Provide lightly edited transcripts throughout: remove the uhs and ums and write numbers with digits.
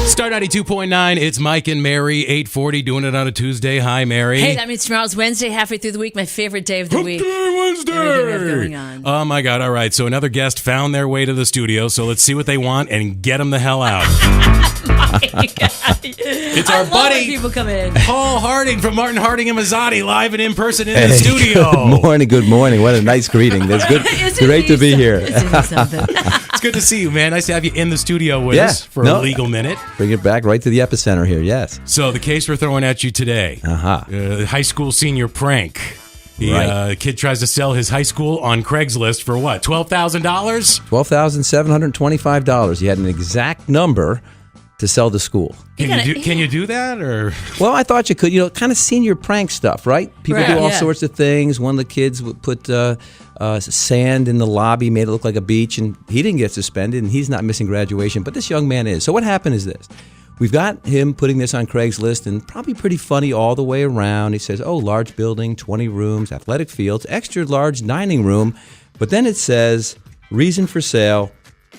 Star 92.9, it's Mike and Mary, 8:40, doing it on a Tuesday. Hi, Mary. Hey, that means tomorrow's Wednesday, halfway through the week, my favorite day of the week. Wednesday! Everything we have going on. Oh, my God. All right, so another guest found their way to the studio, so let's see what they want and get them the hell out. It's our buddy, people come in. Paul Harding from Martin Harding and Mazzotti, live and in person in the studio. Good morning. What a nice greeting. That's good. Great to be here. It's good to see you, man. Nice to have you in the studio with us for a legal minute. Bring it back right to the epicenter here, yes. So the case we're throwing at you today, high school senior prank. The kid tries to sell his high school on Craigslist for what, $12,000? $12,725. He had an exact number to sell the school. Can you do that? Or well, I thought you could. Kind of senior prank stuff, right? People do all sorts of things. One of the kids would put sand in the lobby, made it look like a beach, and he didn't get suspended, and he's not missing graduation, but this young man is. So what happened is this. We've got him putting this on Craigslist, and probably pretty funny all the way around. He says, large building, 20 rooms, athletic fields, extra large dining room. But then it says, reason for sale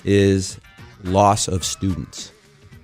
is loss of students.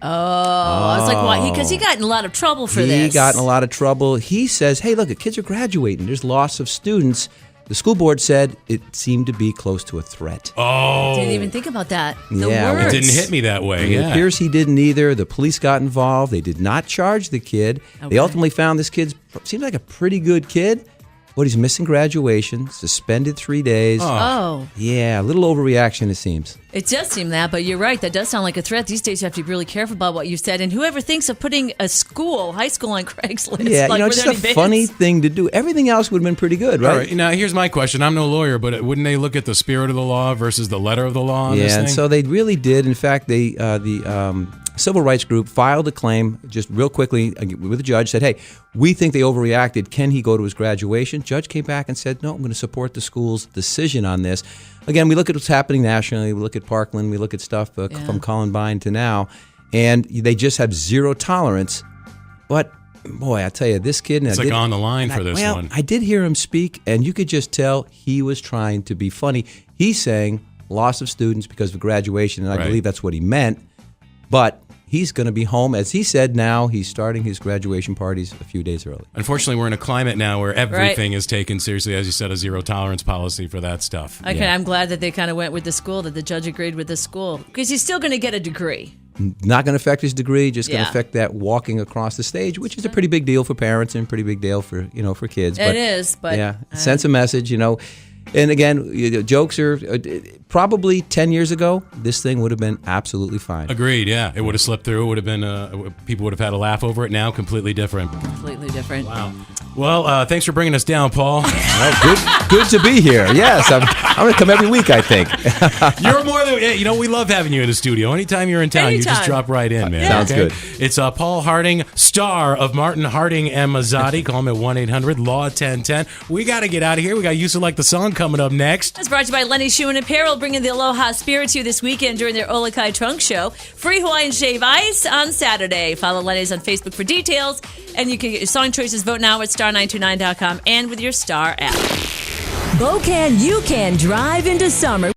I was like, why? Because he got in a lot of trouble for this. He got in a lot of trouble. He says, hey, look, the kids are graduating. There's loss of students. The school board said it seemed to be close to a threat. I didn't even think about that. It didn't hit me that way. It appears he didn't either. The police got involved. They did not charge the kid. They ultimately found this kid seemed like a pretty good kid, but he's missing graduation, suspended 3 days. Yeah, a little overreaction, it seems. It does seem that, but you're right. That does sound like a threat. These days, you have to be really careful about what you said. And whoever thinks of putting a high school on Craigslist. Yeah, it's just a funny thing to do. Everything else would have been pretty good, right? All right. Now, here's my question. I'm no lawyer, but wouldn't they look at the spirit of the law versus the letter of the law on this thing? And so they really did. In fact, the civil rights group filed a claim just real quickly with the judge, said, hey, we think they overreacted. Can he go to his graduation? Judge came back and said, no, I'm going to support the school's decision on this. Again, we look at what's happening nationally. We look at Parkland. We look at stuff from Columbine to now. And they just have zero tolerance. But, boy, I tell you, this kid... It's on the line for this one. I did hear him speak, and you could just tell he was trying to be funny. He's saying loss of students because of graduation, and I believe that's what he meant. But he's going to be home. As he said, now he's starting his graduation parties a few days early. Unfortunately, we're in a climate now where everything is taken seriously. As you said, a zero-tolerance policy for that stuff. Okay, I'm glad that they kind of went with the school, that the judge agreed with the school. Because he's still going to get a degree. Not going to affect his degree, just going to affect that walking across the stage, which is a pretty big deal for parents and a pretty big deal for, for kids. It is, but... Yeah, sends a message, And again, jokes are probably 10 years ago, this thing would have been absolutely fine. Agreed, yeah. It would have slipped through. It would have been, people would have had a laugh over it. Now, completely different. Completely different. Wow. Well, thanks for bringing us down, Paul. Good to be here. Yes, I'm going to come every week, I think. You're more than, we love having you in the studio. Anytime you're in town, you just drop right in, man. Sounds good. It's Paul Harding, star of Martin Harding and Mazzotti. Call him at 1-800-LAW-1010. We got to get out of here. We got Used to Like the Song coming up next. It's brought to you by Lenny's Shoe and Apparel, bringing the Aloha spirit to you this weekend during their Olakai Trunk Show. Free Hawaiian Shave Ice on Saturday. Follow Lenny's on Facebook for details. And you can get your song choices. Vote now at star929.com and with your Star app. Bo can, you can drive into summer.